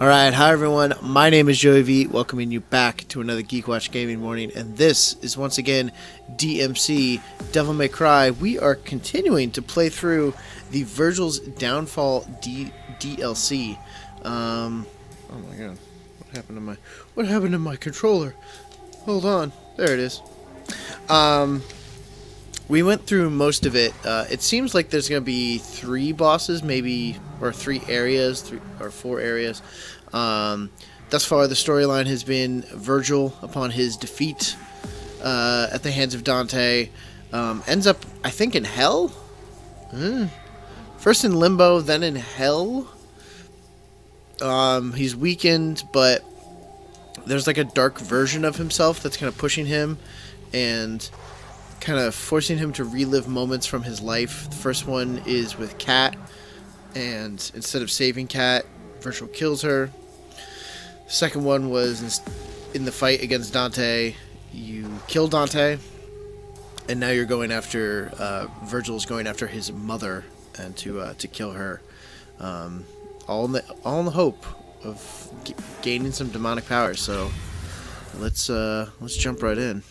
Alright, hi everyone, my name is Joey V, welcoming you back to another Geek Watch Gaming Morning, and this is once again DmC, Devil May Cry. We are continuing to play through the Vergil's Downfall DLC. Oh my god, what happened to my controller? Hold on, there it is. We went through most of it. It seems like there's going to be 3 bosses, maybe, or 3 areas, 3 or 4 areas. Thus far, the storyline has been Vergil, upon his defeat at the hands of Dante, ends up, I think, in hell? First in limbo, then in hell. He's weakened, but there's like a dark version of himself that's kind of pushing him and kind of forcing him to relive moments from his life. The first one is with Kat, and instead of saving Kat, Vergil kills her. The second one was in the fight against Dante. You kill Dante, and now you're going after Vergil's going after his mother and to kill her. All in the hope of gaining some demonic power. So let's jump right in.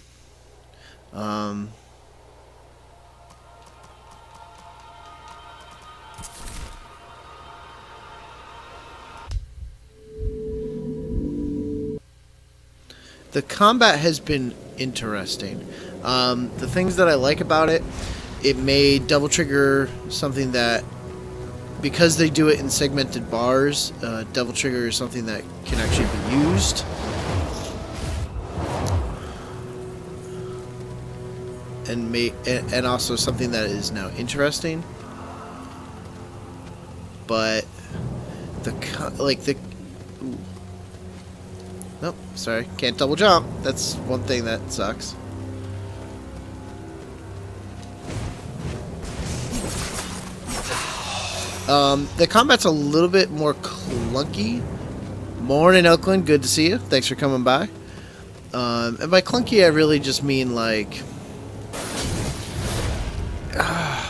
The combat has been interesting. The things that I like about it, it made Double Trigger something that, because they do it in segmented bars, Double Trigger is something that can actually be used. And also something that is now interesting. But nope, sorry, can't double jump. That's one thing that sucks. The combat's a little bit more clunky. Morning, Oakland, good to see you. Thanks for coming by. And by clunky, I really just mean like,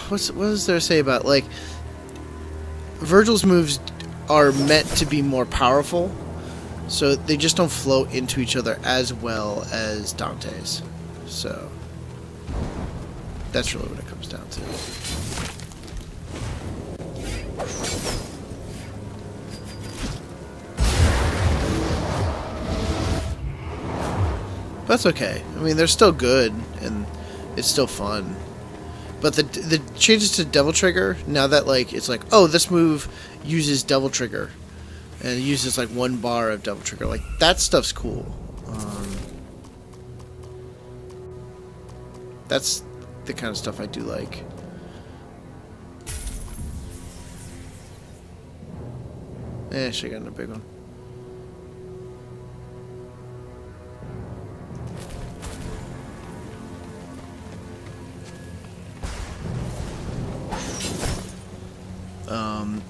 what does there say about, like, Vergil's moves are meant to be more powerful, so they just don't flow into each other as well as Dante's. So that's really what it comes down to. That's okay. I mean, they're still good, and it's still fun. But the changes to Double Trigger, now that, like, it's like, oh, this move uses Double Trigger, and it uses like 1 bar of Double Trigger, like, that stuff's cool. That's the kind of stuff I do like. Should've gotten a big one.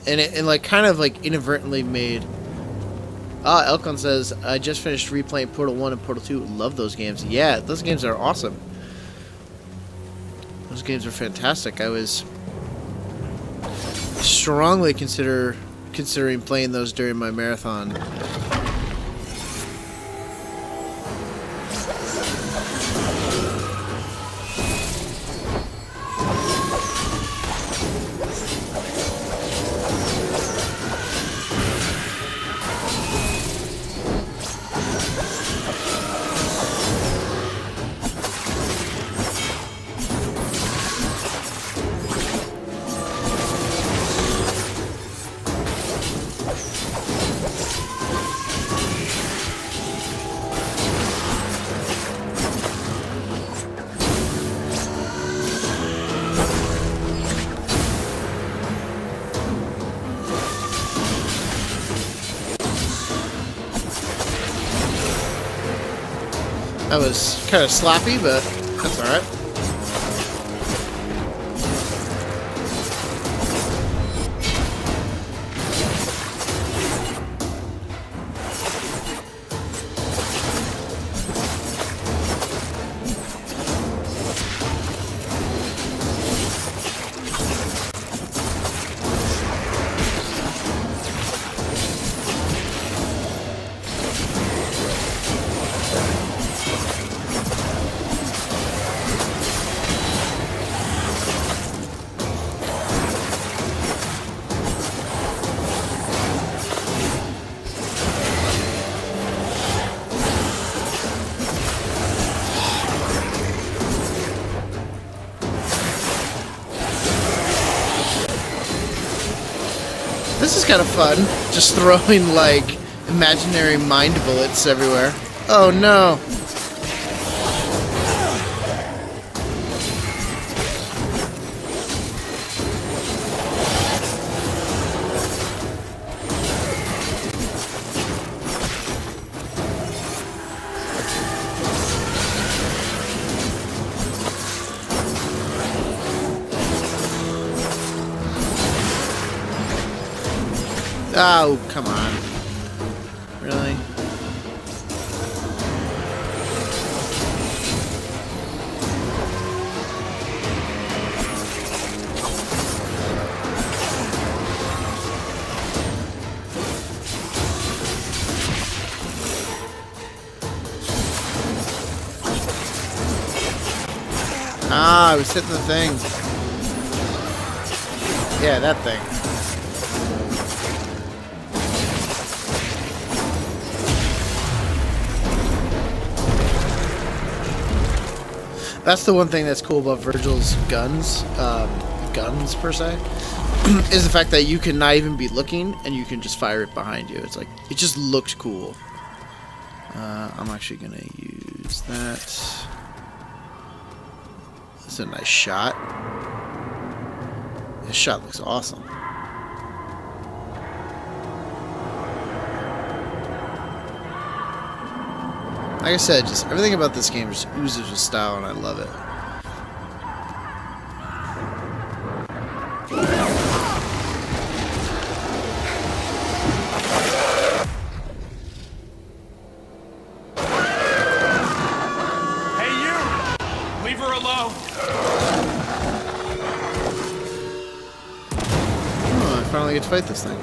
And it like kind of like inadvertently made. Elcon says, I just finished replaying Portal 1 and Portal 2. Love those games. Yeah, those games are awesome. Those games are fantastic. I was strongly considering playing those during my marathon. That was kind of sloppy, but that's alright. kind of fun. Just throwing, like, imaginary mind bullets everywhere. Oh, no. Oh, come on. Really? Ah, I was hitting the thing. Yeah, that thing. That's the one thing that's cool about Vergil's guns, guns per se, is the fact that you can not even be looking and you can just fire it behind you. It's like, it just looked cool. I'm actually gonna use that. That's a nice shot. This shot looks awesome. Like I said, just everything about this game just oozes with style, and I love it. Hey, you! Leave her alone! Oh, I finally get to fight this thing.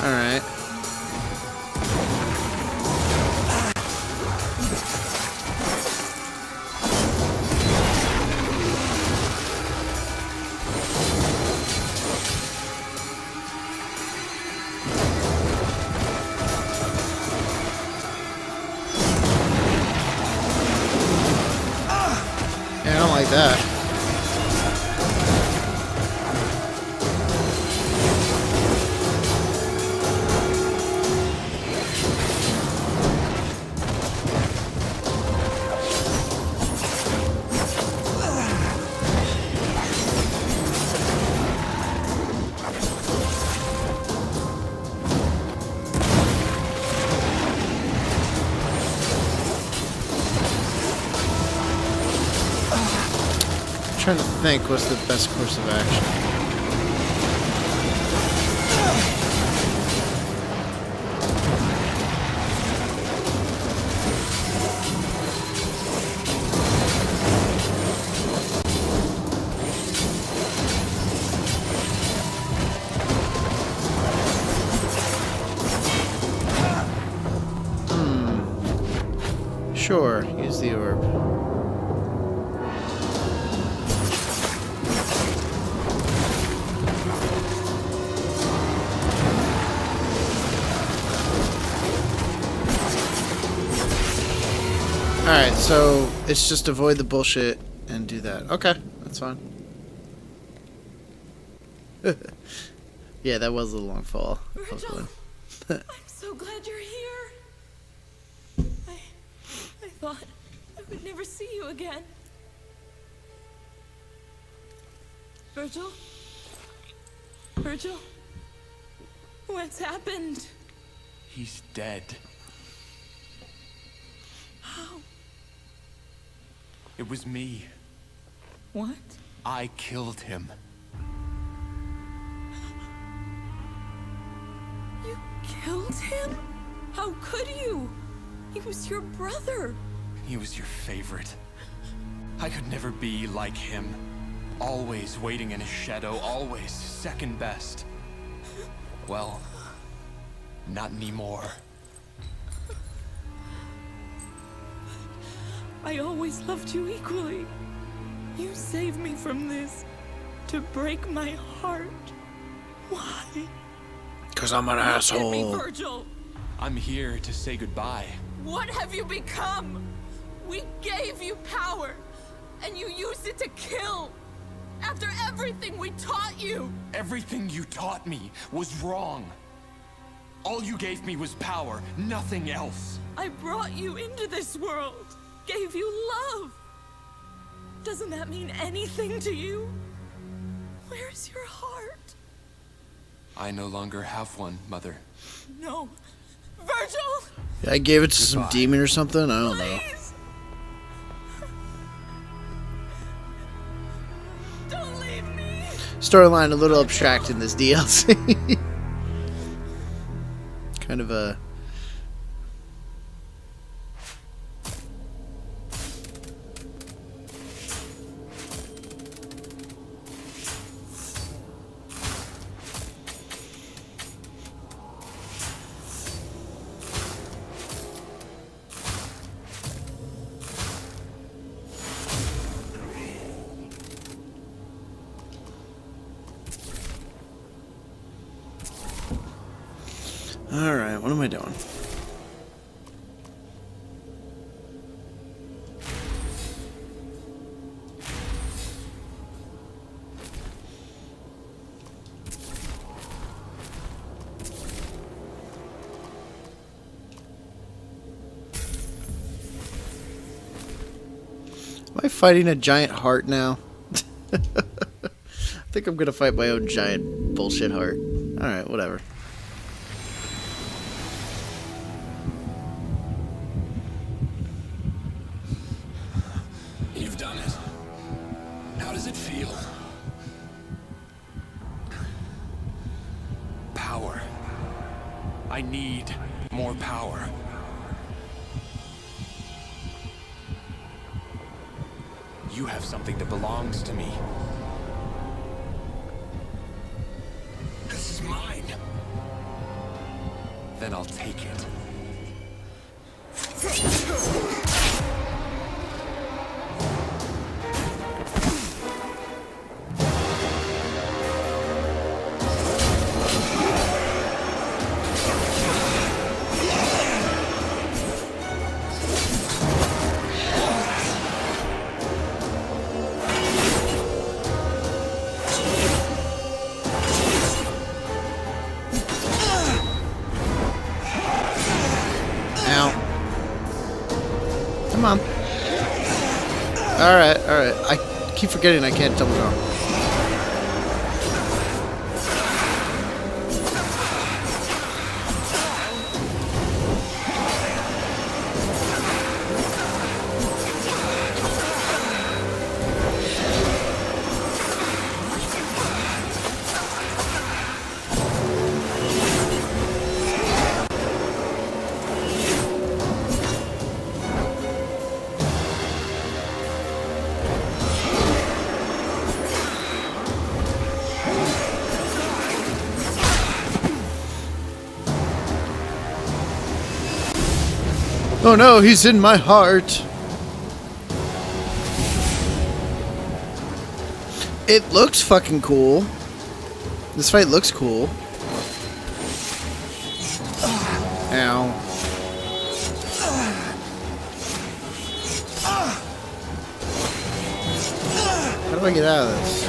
Alright. Yeah, I don't like that. I'm trying to think what's the best course of action. Sure, use the orb. Alright, so it's just avoid the bullshit and do that. Okay, that's fine. Yeah, that was a long fall. Vergil, I'm so glad you're here. I thought I would never see you again. Vergil? Vergil? What's happened? He's dead. How? It was me. What? I killed him. You killed him? How could you? He was your brother. He was your favorite. I could never be like him. Always waiting in his shadow, always second best. Well, not anymore. I always loved you equally. You saved me from this to break my heart. Why? Because I'm an Look at me, asshole. Vergil. I'm here to say goodbye. What have you become? We gave you power, and you used it to kill. After everything we taught you. Everything you taught me was wrong. All you gave me was power, nothing else. I brought you into this world, gave you love. Doesn't that mean anything to you? Where's your heart? I no longer have one, Mother. No. Vergil! I gave it to some Goodbye. demon or something? I don't know. Please! Don't leave me! Storyline a little abstract in this DLC. Kind of a... Alright, what am I doing? Am I fighting a giant heart now? I think I'm gonna fight my own giant bullshit heart. Alright, whatever. You've done it. How does it feel? Power. I need more power. You have something that belongs to me. This is mine. Then I'll take it. Come on. Alright, alright. I keep forgetting I can't double jump. Oh no, he's in my heart. It looks fucking cool. This fight looks cool. Ow. How do I get out of this?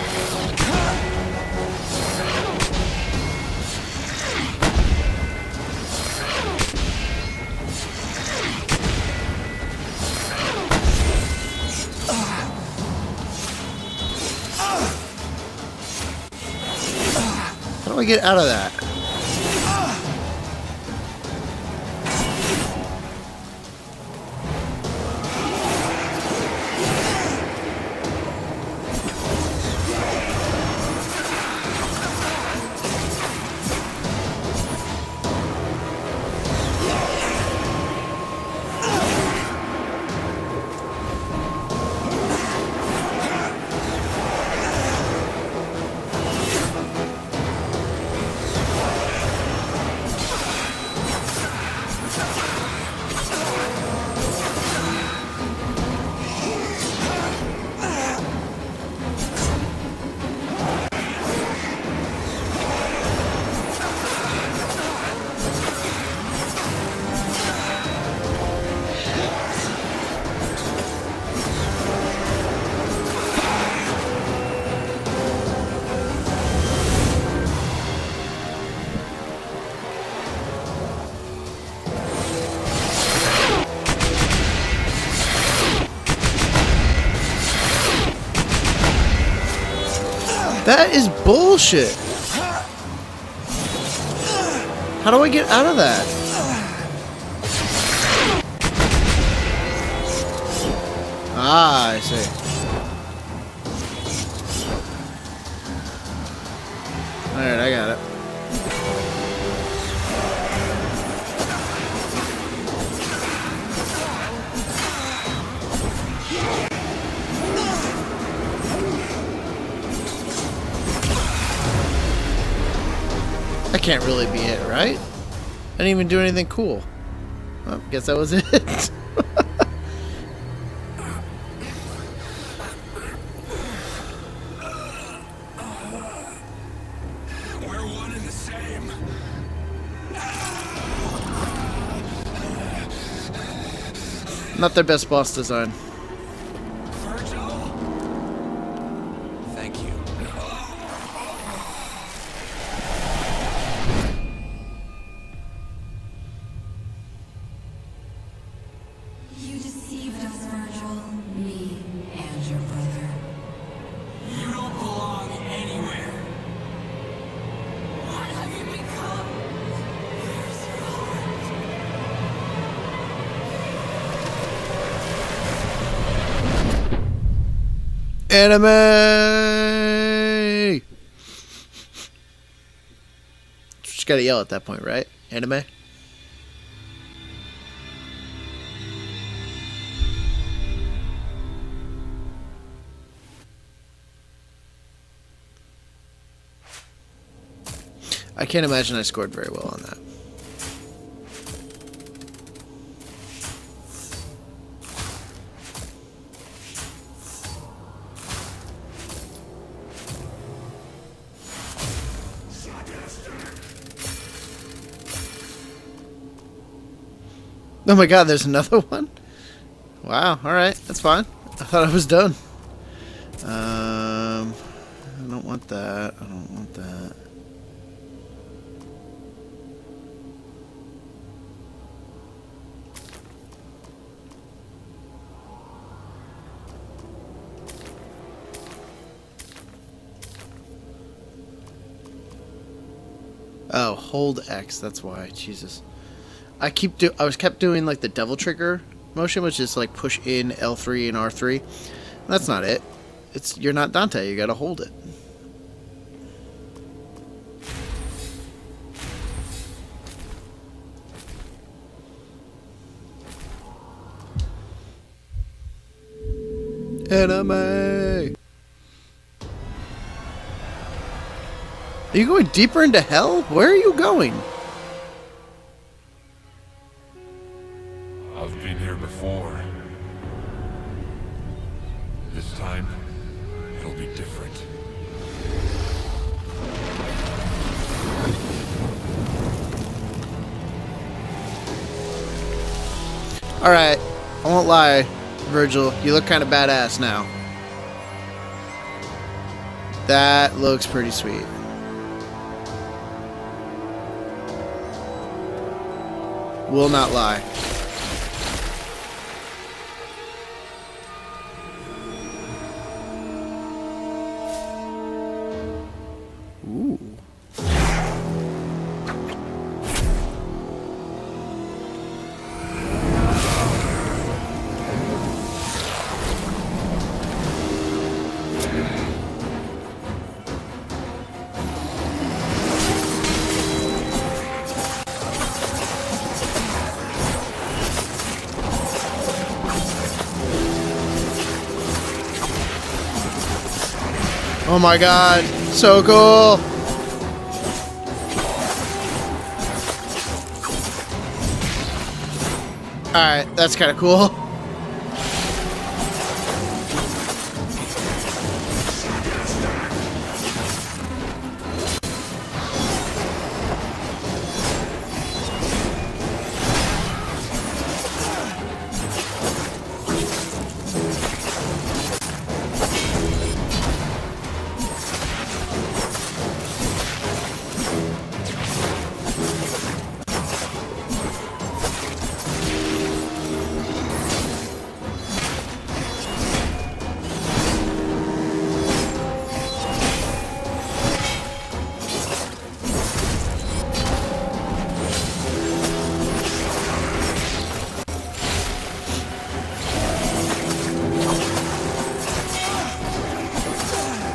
How do I get out of that? That is bullshit. How do I get out of that? Ah, I see. Alright, I got it. That can't really be it, right? I didn't even do anything cool. Well, guess that was it. We're one and the same. Not their best boss design. Vergil? Thank you. You deceived us, Vergil. Me and your brother. You don't belong anywhere. What have you become? Where's your heart? Anime! Just gotta yell at that point, right? Anime? I can't imagine I scored very well on that. Oh my god, there's another one? Wow, alright, that's fine. I thought I was done. I don't want that. I don't want that. Oh, hold X, that's why. Jesus. I was kept doing like the devil trigger motion, which is like push in L3 and R3. That's not it. You're not Dante, you gotta hold it. Anime. Are you going deeper into hell? Where are you going? I've been here before. This time, it'll be different. Alright, I won't lie, Vergil, you look kind of badass now. That looks pretty sweet. Will not lie. Ooh. Oh my god, so cool! Alright, that's kind of cool.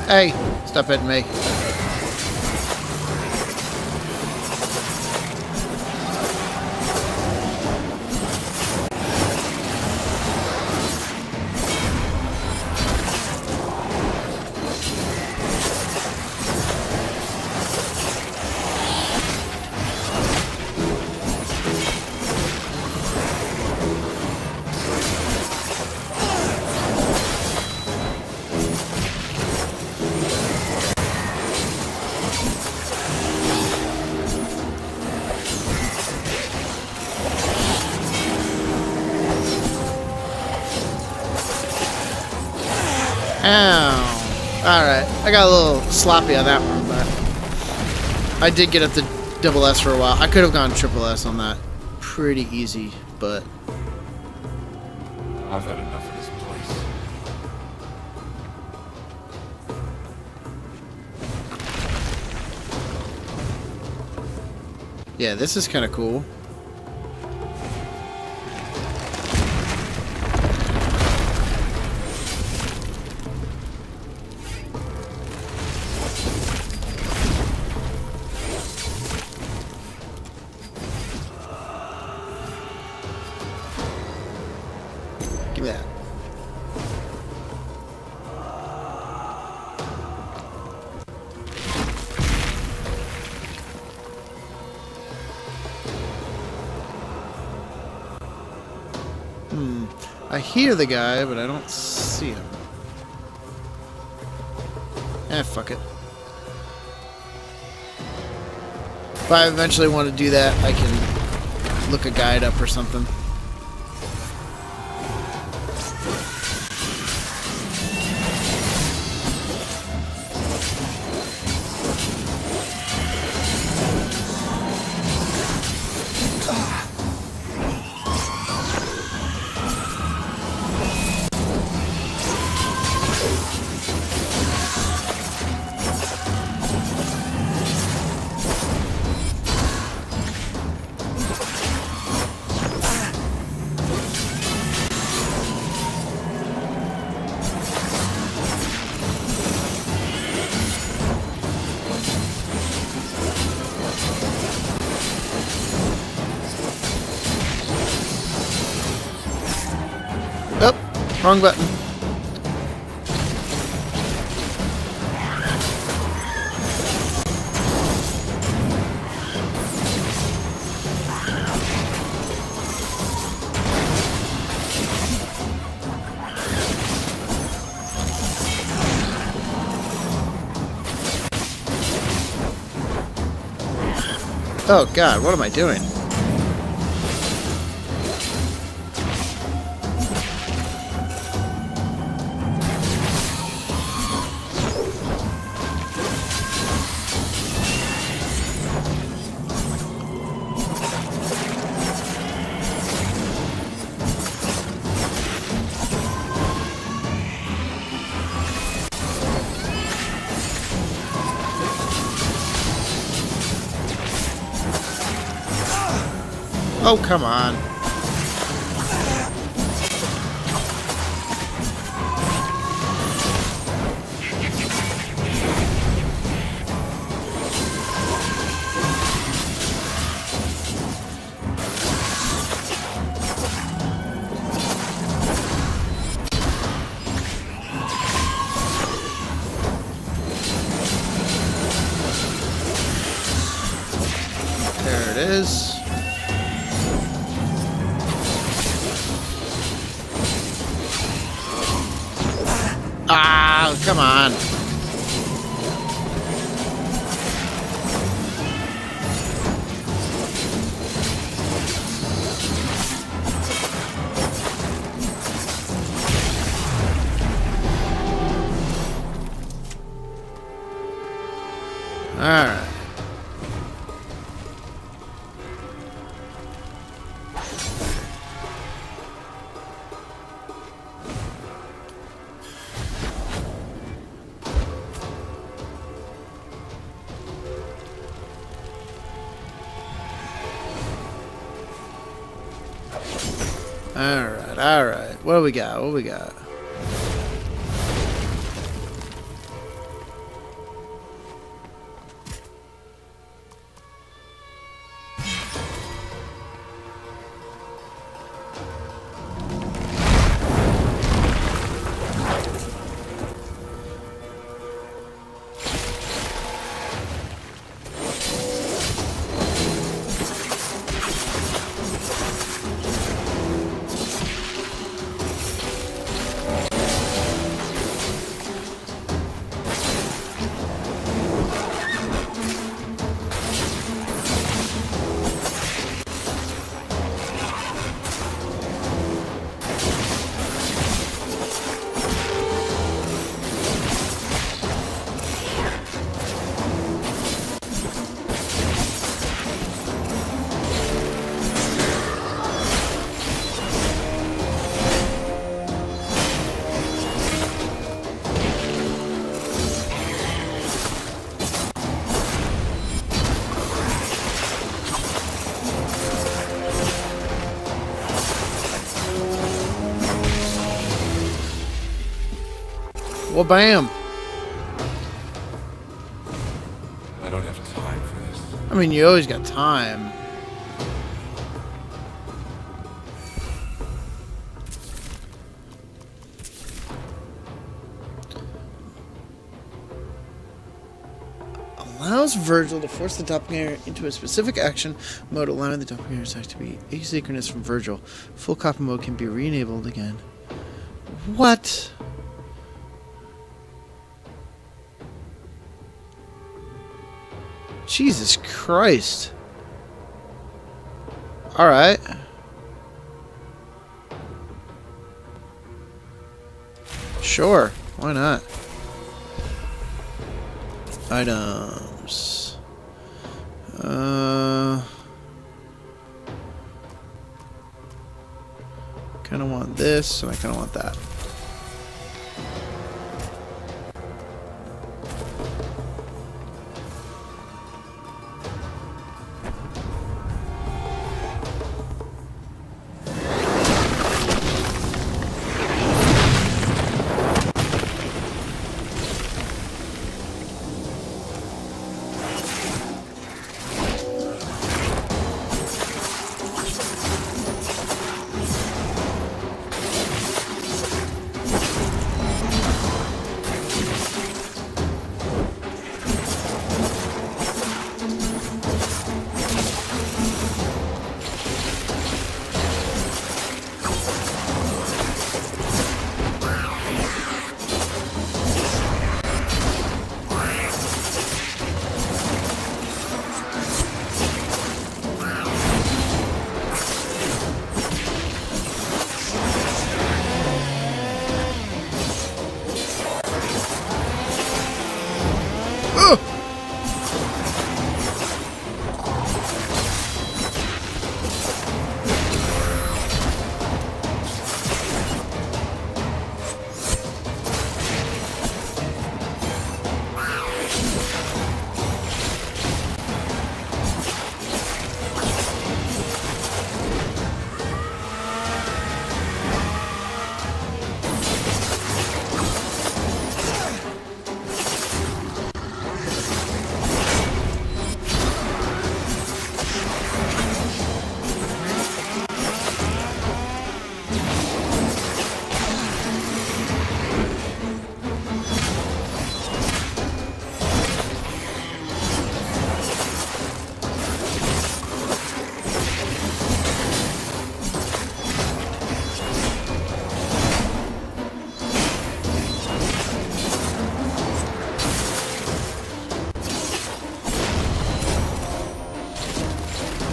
Hey, stop hitting me. Ow. Alright, I got a little sloppy on that one, but I did get up to double S for a while. I could have gone triple S on that pretty easy, but I've had enough of this place. yeah, this is kind of cool. Give me that. I hear the guy, but I don't see him. Fuck it. If I eventually want to do that, I can look a guide up or something. Oh, wrong button. Oh God, what am I doing? Oh, come on. There it is. Ah, come on. All right. Alright. What do we got? Well, bam. I don't have time for this. I mean, you always got time. Allows Vergil to force the doppelganger into a specific action mode, allowing the doppelganger attack to be asynchronous from Vergil. Full copy mode can be re-enabled again. What? Jesus Christ. Alright. Sure, why not? Items. Kinda want this, and I kinda want that.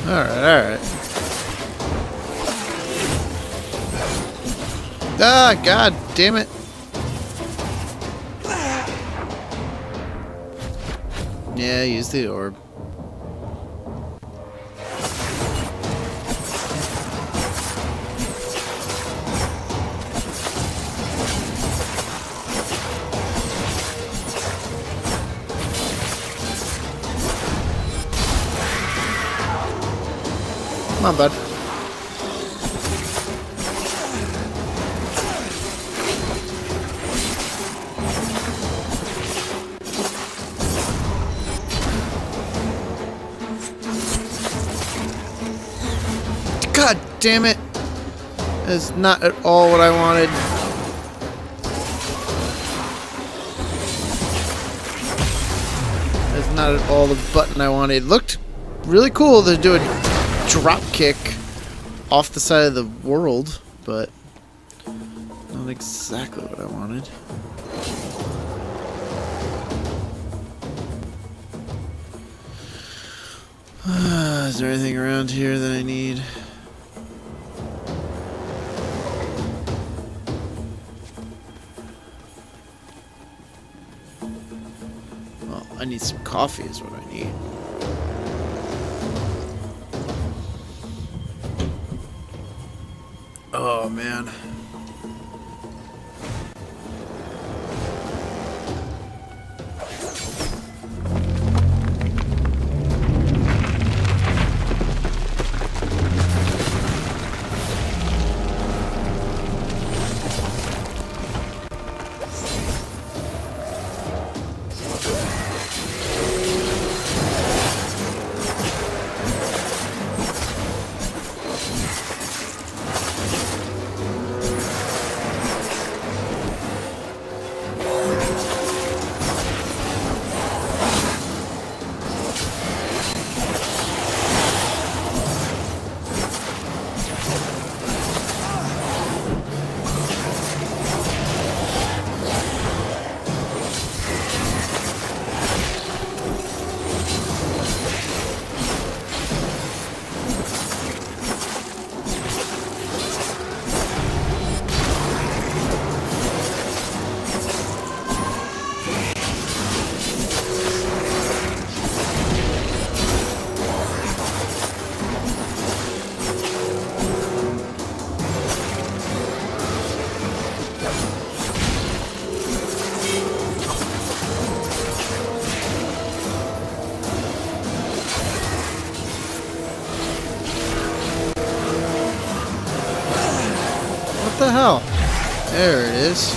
Alright. Ah, god damn it. Yeah, use the orb. Come on, bud. God damn it! That's not at all what I wanted. That's not at all the button I wanted. It looked really cool to do a drop kick off the side of the world, but not exactly what I wanted. Is there anything around here that I need? Well, I need some coffee is what I need. Oh, man. hell? There it is.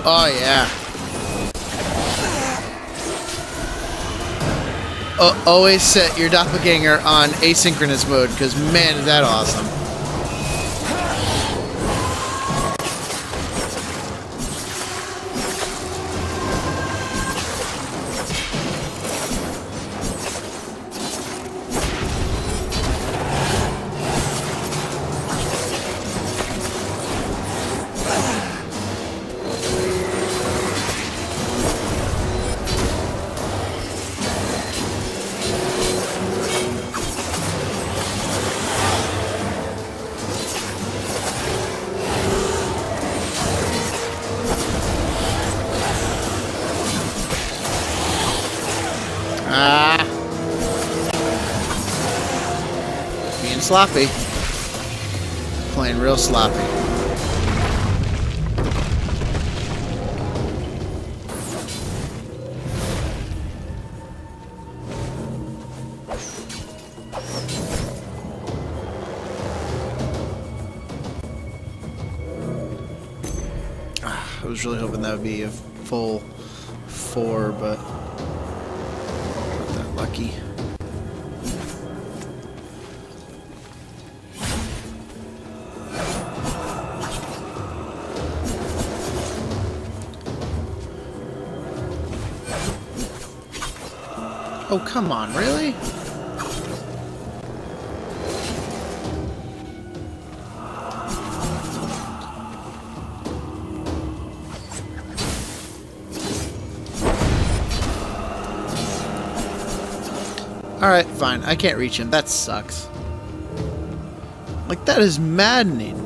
Oh, yeah. Always set your doppelganger on asynchronous mode, because man, is that awesome. Ah. Being sloppy. Playing real sloppy. I was really hoping that would be a full 4, but not that lucky. Oh, come on, really? Alright, fine. I can't reach him. That sucks. Like, that is maddening.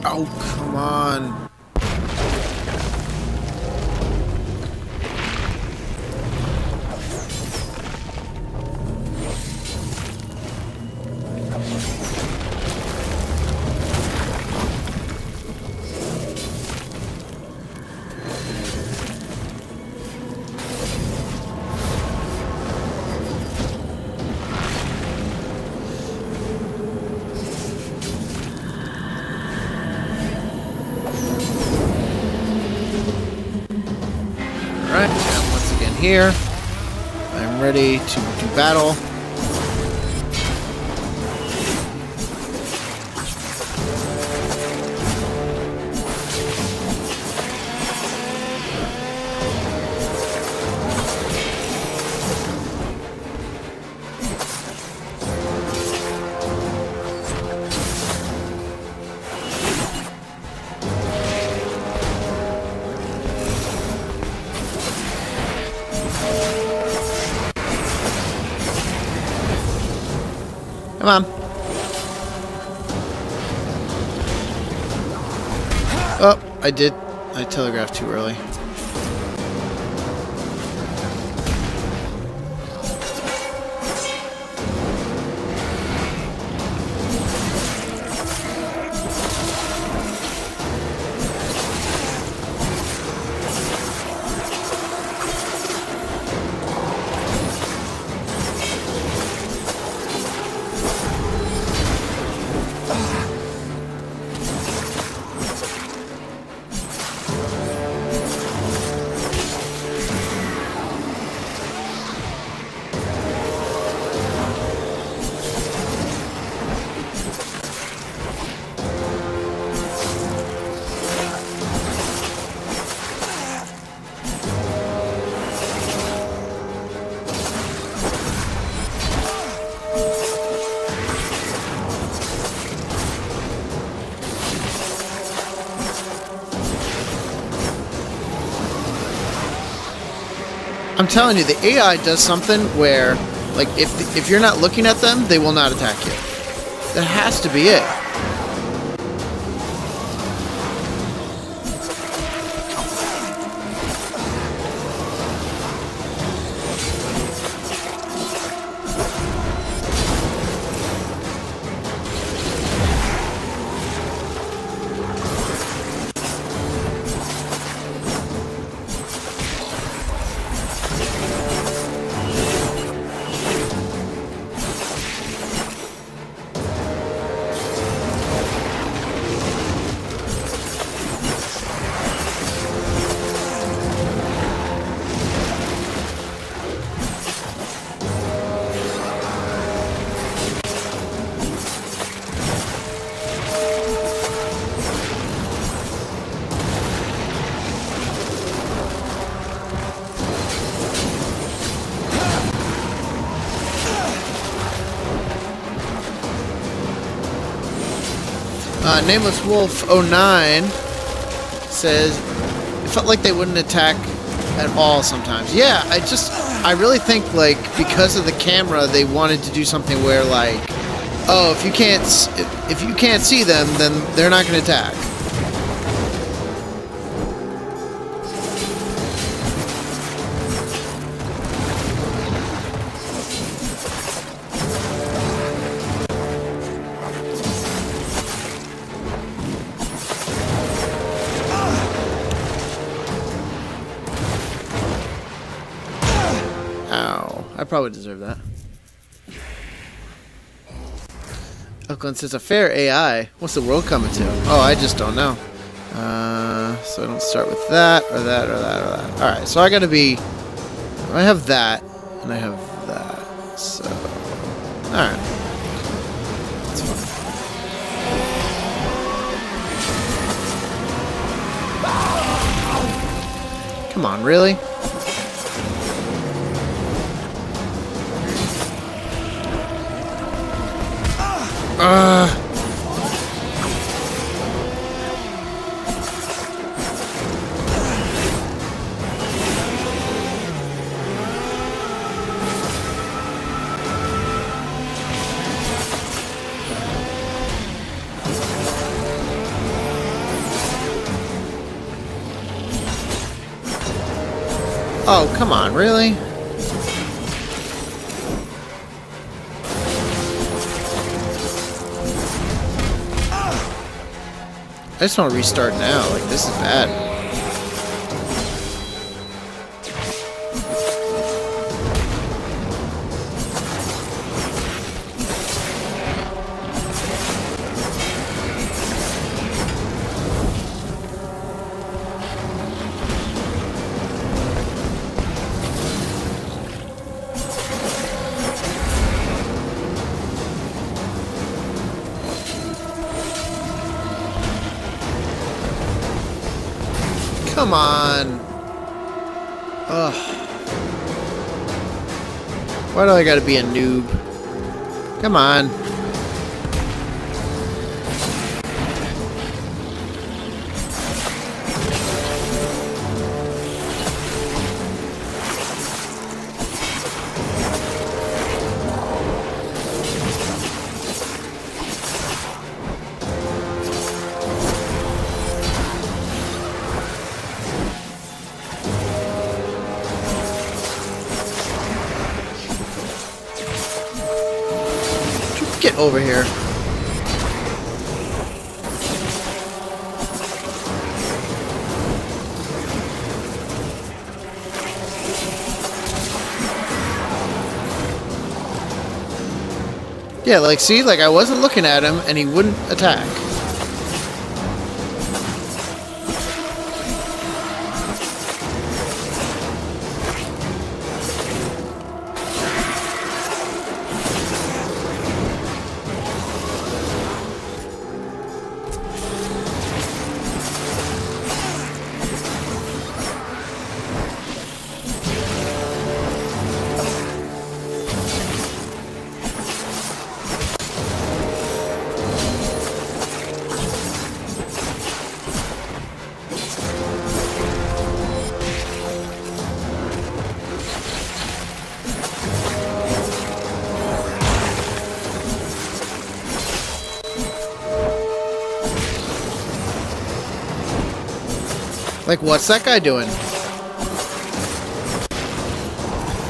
Oh, come on. Alright, and once again here, I'm ready to do battle. Come on. Oh, I did. I telegraphed too early. I'm telling you, the AI does something where, like, if you're not looking at them, they will not attack you. That has to be it. Nameless Wolf 09 says it felt like they wouldn't attack at all sometimes. Yeah, I really think, like, because of the camera, they wanted to do something where, like, oh, if you can't see them, then they're not going to attack. I probably deserve that. Oakland says, a fair AI. What's the world coming to? Oh, I just don't know. So I don't start with that, or that, or that, or that. Alright, so I gotta be... I have that, and I have that. So... Alright. That's fine. Come on, really? Oh, come on, really? I just want to restart now. Like, this is bad. Come on. Ugh. Why do I gotta be a noob? Come on. Get over here. Yeah, like, see? Like, I wasn't looking at him, and he wouldn't attack. Like, what's that guy doing?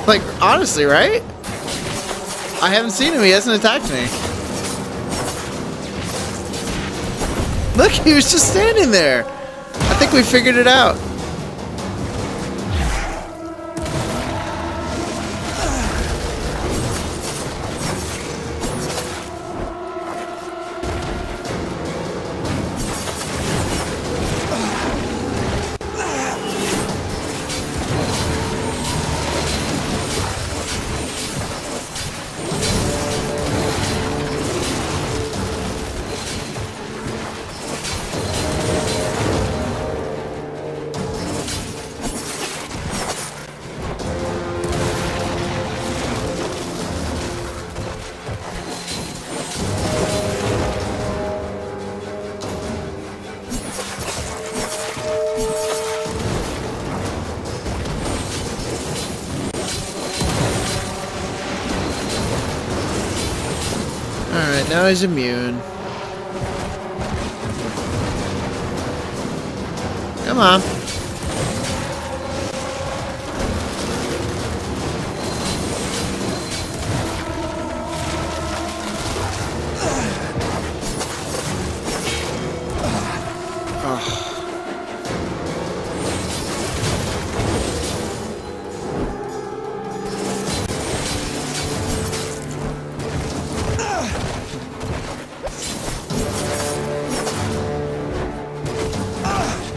Like, honestly, right? I haven't seen him. He hasn't attacked me. Look, he was just standing there. I think we figured it out. Alright, now he's immune. Come on.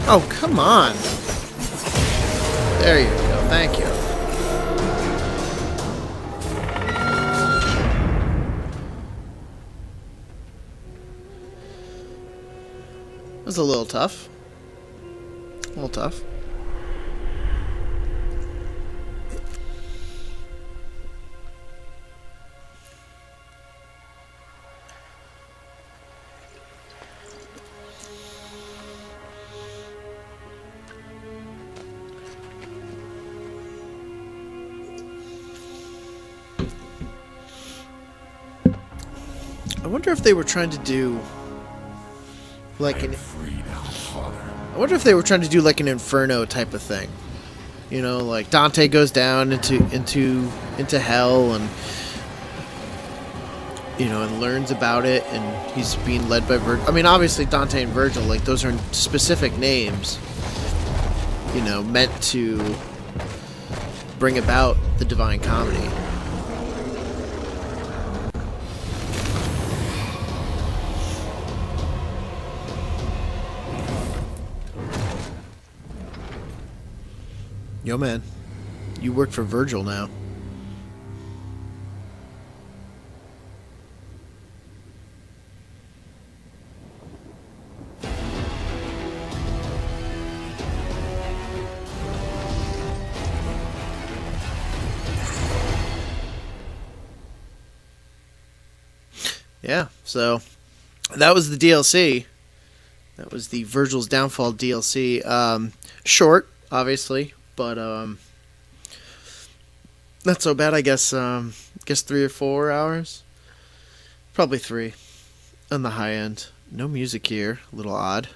Oh, come on. There you go. Thank you. It was a little tough. A little tough. I wonder if they were trying to do like an. Free now, Father. I wonder if they were trying to do like an Inferno type of thing. You know, like Dante goes down into hell and you know and learns about it, and he's being led by Vergil. I mean, obviously Dante and Vergil, like those are specific names. You know, meant to bring about the Divine Comedy. Yo, man, you work for Vergil now. Yeah, so that was the DLC. That was the Vergil's Downfall DLC. Short, obviously. But not so bad, I guess. Guess 3 or 4 hours, probably 3, on the high end. No music here, a little odd.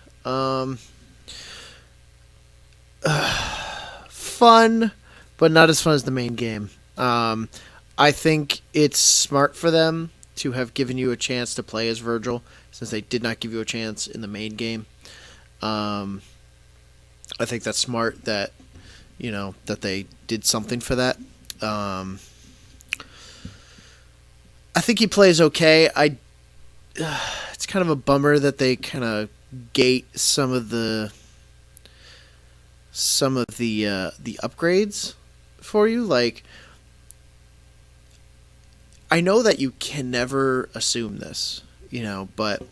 Fun, but not as fun as the main game. I think it's smart for them to have given you a chance to play as Vergil, since they did not give you a chance in the main game. I think that's smart that. You know, that they did something for that. I think he plays okay. It's kind of a bummer that they kind of gate some of the upgrades for you. Like, I know that you can never assume this, you know, but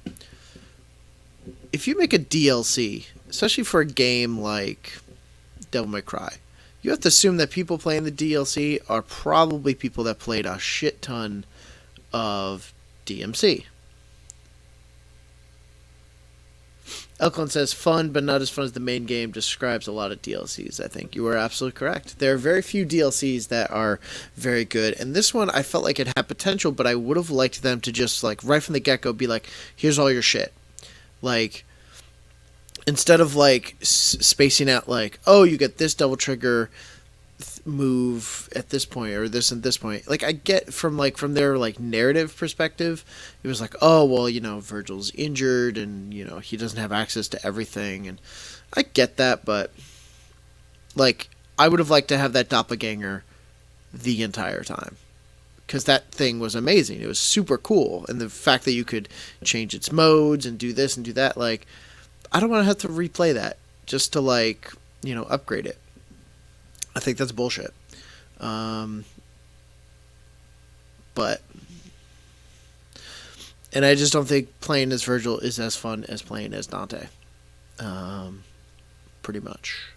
if you make a DLC, especially for a game like Devil May Cry, you have to assume that people playing the DLC are probably people that played a shit ton of DmC. Elklin says, fun, but not as fun as the main game, describes a lot of DLCs. I think you are absolutely correct. There are very few DLCs that are very good, and this one I felt like it had potential, but I would have liked them to just, like, right from the get-go be like, here's all your shit. Like, instead of like spacing out like, oh, you get this double trigger move at this point or this and this point. Like I get from their like narrative perspective, it was like, oh well, you know, Vergil's injured and you know he doesn't have access to everything, and I get that, but like I would have liked to have that doppelganger the entire time, because that thing was amazing. It was super cool, and the fact that you could change its modes and do this and do that, like I don't want to have to replay that just to like, you know, upgrade it. I think that's bullshit. But and I just don't think playing as Vergil is as fun as playing as Dante. Pretty much.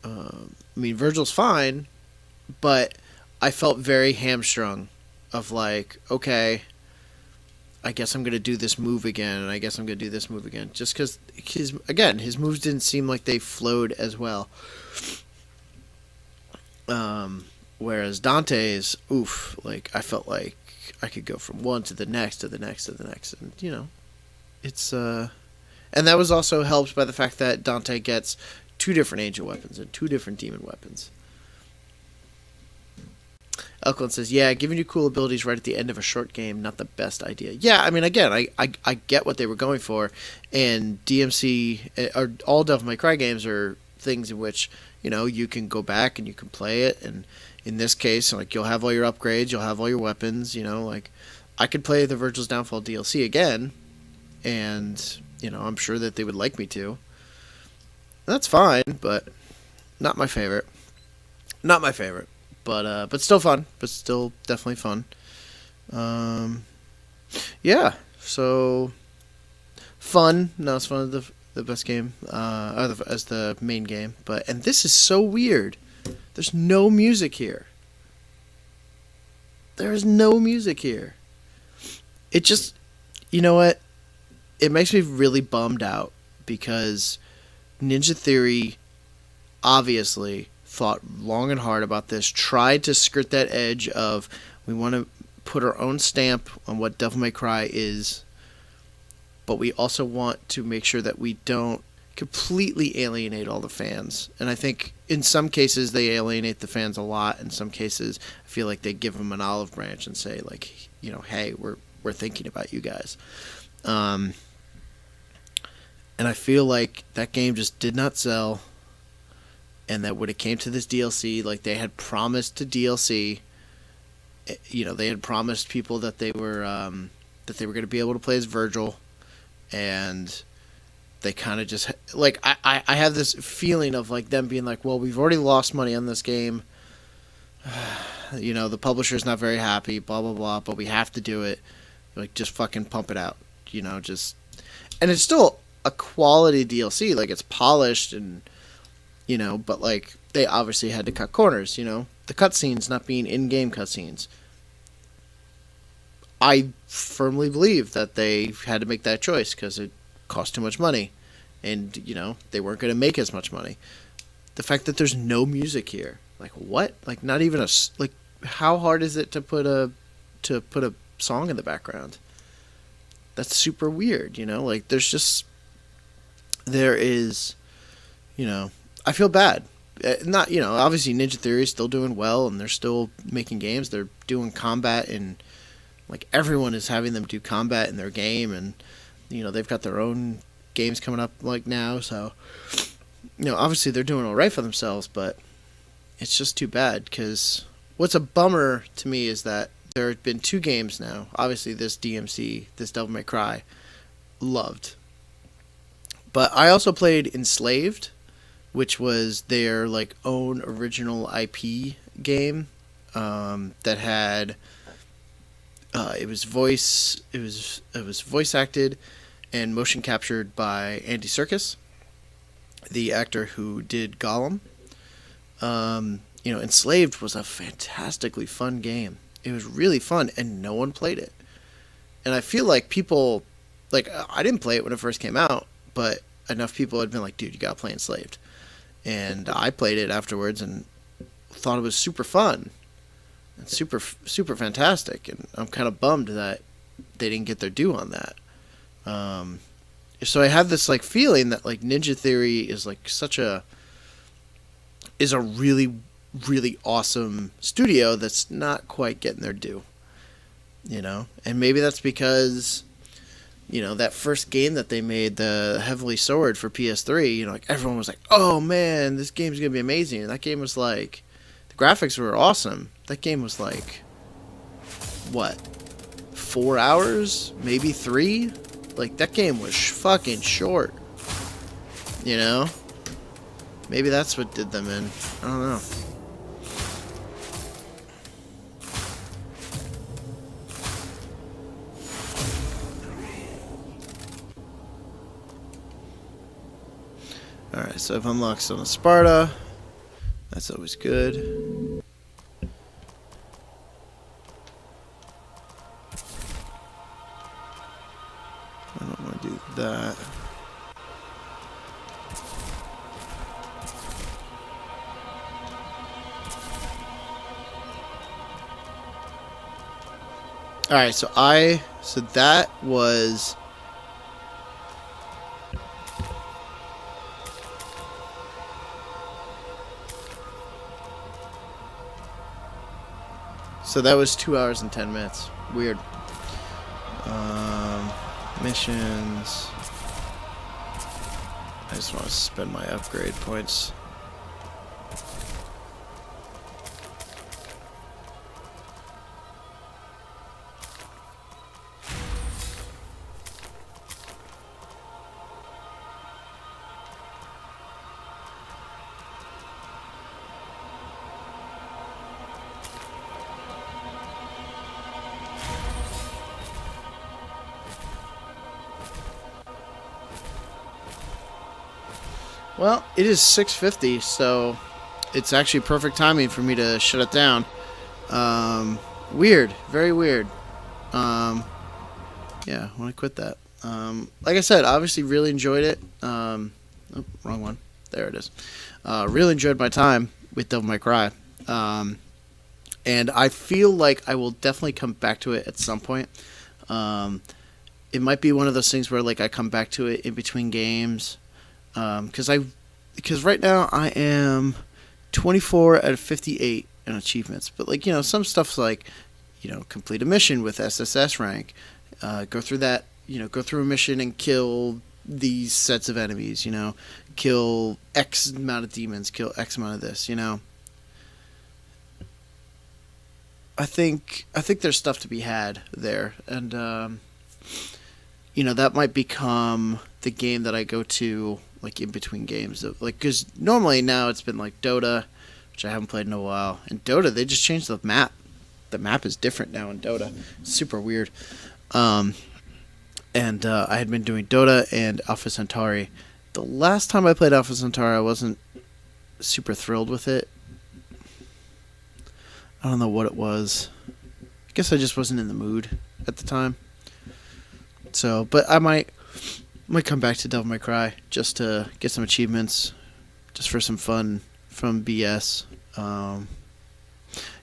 I mean, Vergil's fine, but I felt very hamstrung of like, okay, I guess I'm going to do this move again, and I guess I'm going to do this move again. Just because, his moves didn't seem like they flowed as well. Whereas Dante's, oof, like, I felt like I could go from one to the next, to the next, to the next. And, you know, it's, and that was also helped by the fact that Dante gets 2 different angel weapons and 2 different demon weapons. Elklin says, yeah, giving you cool abilities right at the end of a short game, not the best idea. Yeah, I mean, again, I get what they were going for, and DmC, or all Devil May Cry games are things in which, you know, you can go back and you can play it, and in this case, like, you'll have all your upgrades, you'll have all your weapons, you know, like, I could play the Vergil's Downfall DLC again, and, you know, I'm sure that they would like me to. That's fine, but not my favorite. Not my favorite. But still fun. But still definitely fun. Yeah. So fun. No, it's fun. The best game. As the main game. And this is so weird. There's no music here. There is no music here. It just, you know what? It makes me really bummed out because Ninja Theory obviously thought long and hard about this, tried to skirt that edge of we want to put our own stamp on what Devil May Cry is, but we also want to make sure that we don't completely alienate all the fans. And I think in some cases they alienate the fans a lot. In some cases I feel like they give them an olive branch and say, like, you know, hey, we're thinking about you guys. And I feel like that game just did not sell. And that when it came to this DLC, like they had promised to DLC, you know, they had promised people that they were going to be able to play as Vergil, and they kind of just like I have this feeling of like them being like, well, we've already lost money on this game, you know, the publisher's not very happy, blah blah blah, but we have to do it, like just fucking pump it out, you know, just, and it's still a quality DLC, like it's polished and, you know, but like they obviously had to cut corners, you know, the cutscenes not being in-game cutscenes. I firmly believe that they had to make that choice because it cost too much money, and you know they weren't going to make as much money. The fact that there's no music here, like what? Like not even like how hard is it to put a song in the background? That's super weird, you know. Like there is, you know. I feel bad. Not, you know, obviously Ninja Theory is still doing well and they're still making games. They're doing combat, and like everyone is having them do combat in their game, and you know, they've got their own games coming up like now, so you know, obviously they're doing all right for themselves, but it's just too bad because what's a bummer to me is that there have been 2 games now. Obviously this DmC, this Devil May Cry, loved. But I also played Enslaved, which was their like own original IP game that had it was voice acted and motion captured by Andy Serkis, the actor who did Gollum. You know, Enslaved was a fantastically fun game. It was really fun, and no one played it. And I feel like people, like, I didn't play it when it first came out, but enough people had been like, dude, you gotta play Enslaved. And I played it afterwards and thought it was super fun and super super fantastic. And I'm kind of bummed that they didn't get their due on that. so I have this like feeling that like Ninja Theory is like is a really really awesome studio that's not quite getting their due, you know. And maybe that's because, you know, that first game that they made, the Heavenly Sword for PS3, you know, like everyone was like, oh man, this game's gonna be amazing. And that game was like, the graphics were awesome. That game was like, what, 4 hours, maybe 3. Like, that game was fucking short, you know? Maybe that's what did them in. I don't know. Alright, so I've unlocked Son of Sparta. That's always good. I don't want to do that. Alright, so that was... So that was 2 hours and 10 minutes. Weird. Missions. I just want to spend my upgrade points. Well, it is 6:50, so it's actually perfect timing for me to shut it down. Weird, very weird. Yeah, I want to quit that. Like I said, obviously really enjoyed it. Oh, wrong one. There it is. Really enjoyed my time with Devil May Cry. And I feel like I will definitely come back to it at some point. It might be one of those things where like I come back to it in between games. Because right now I am 24 out of 58 in achievements, but like, you know, some stuff's like, you know, complete a mission with SSS rank, go through that, you know, go through a mission and kill these sets of enemies, you know, kill X amount of demons, kill X amount of this, you know. I think there's stuff to be had there, and you know, that might become the game that I go to like in between games, like, because normally now it's been like Dota, which I haven't played in a while, and Dota, they just changed the map. The map is different now in Dota. It's super weird. And I had been doing Dota and Alpha Centauri. The last time I played Alpha Centauri, I wasn't super thrilled with it. I don't know what it was. I guess I just wasn't in the mood at the time. So, but I might come back to Devil May Cry just to get some achievements, just for some fun from BS.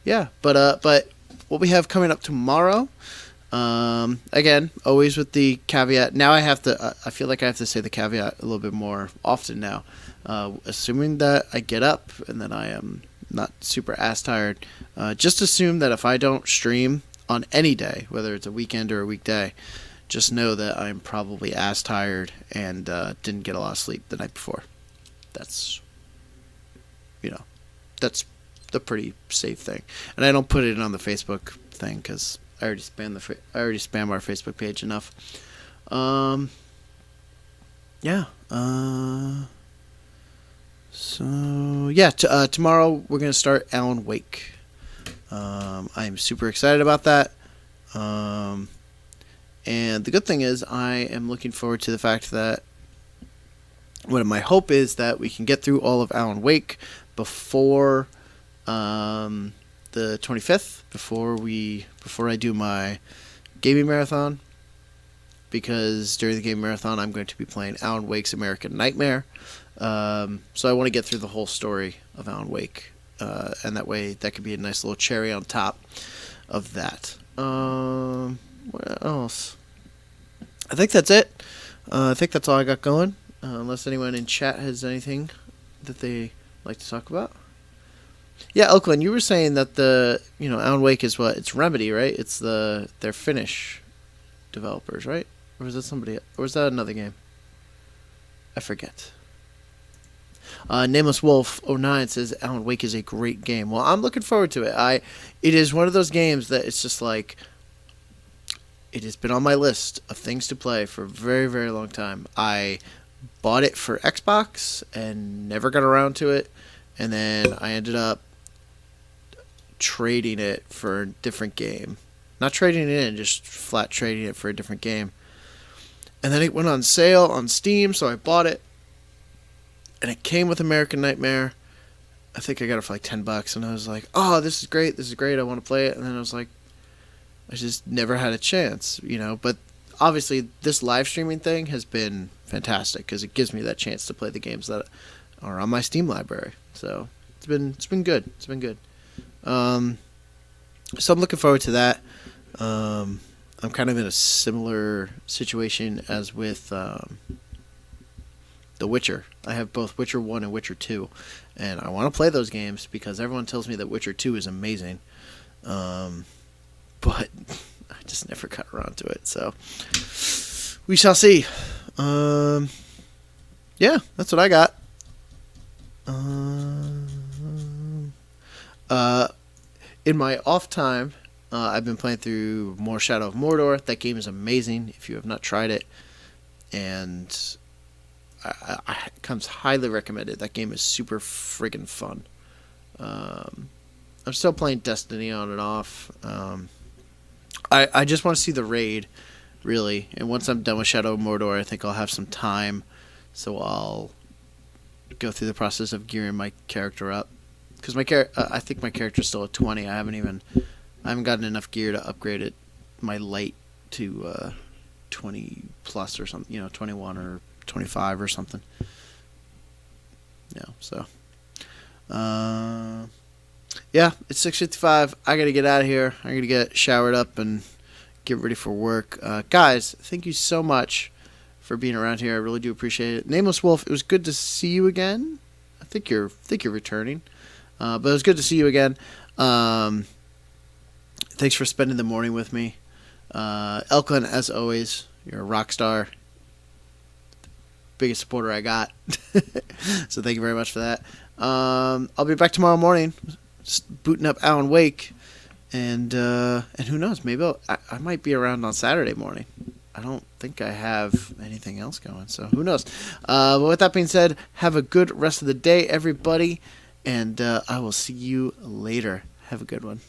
Yeah, but what we have coming up tomorrow, again, always with the caveat. Now I have to. I feel like I have to say the caveat a little bit more often now. Assuming that I get up and that I am not super ass tired. Just assume that if I don't stream on any day, whether it's a weekend or a weekday, just know that I'm probably ass tired and didn't get a lot of sleep the night before. That's, you know, that's the pretty safe thing. And I don't put it on the Facebook thing because I already spam our Facebook page enough. Yeah. So yeah, tomorrow we're gonna start Alan Wake. I'm super excited about that. And the good thing is I am looking forward to the fact that my hope is that we can get through all of Alan Wake before the 25th, before I do my gaming marathon, because during the gaming marathon I'm going to be playing Alan Wake's American Nightmare. So I want to get through the whole story of Alan Wake, and that way that could be a nice little cherry on top of that. What else? I think that's it. I think that's all I got going. Unless anyone in chat has anything that they like to talk about. Yeah, Oakland, you were saying that the Alan Wake is what? It's Remedy, right? It's their Finnish developers, right? Or was that somebody? Or was that another game? I forget. Nameless Wolf 09 says Alan Wake is a great game. Well, I'm looking forward to it. It is one of those games that it's just like, it has been on my list of things to play for a very, very long time. I bought it for Xbox and never got around to it, and then I ended up trading it for a different game. Not trading it in, just flat trading it for a different game. And then it went on sale on Steam, so I bought it. And it came with American Nightmare. I think I got it for like $10, and I was like, "Oh, this is great! This is great! I want to play it." And then I was like, I just never had a chance, But obviously, this live streaming thing has been fantastic because it gives me that chance to play the games that are on my Steam library. So it's been good. It's been good. So I'm looking forward to that. I'm kind of in a similar situation as with The Witcher. I have both Witcher 1 and Witcher 2, and I want to play those games because everyone tells me that Witcher 2 is amazing. But I just never got around to it, so we shall see. Yeah, that's what I got. In my off time, I've been playing through more Shadow of Mordor. That game is amazing if you have not tried it, and it comes highly recommended. That game is super friggin' fun. I'm still playing Destiny on and off. I just want to see the raid, really. And once I'm done with Shadow of Mordor, I think I'll have some time. So I'll go through the process of gearing my character up. Because I think my character's still at 20. I haven't gotten enough gear to upgrade it, my light, to 20 plus or something. 21 or 25 or something. So. Yeah, it's 6:55. I gotta get out of here. I gotta get showered up and get ready for work. Guys, thank you so much for being around here. I really do appreciate it. Nameless Wolf, it was good to see you again. I think you're returning, but it was good to see you again. Thanks for spending the morning with me. Elklin, as always, you're a rock star. Biggest supporter I got. So thank you very much for that. I'll be back tomorrow morning, booting up Alan Wake, and who knows, maybe I might be around on Saturday morning. I don't think I have anything else going, so who knows. But with that being said, have a good rest of the day, everybody, and I will see you later. Have a good one.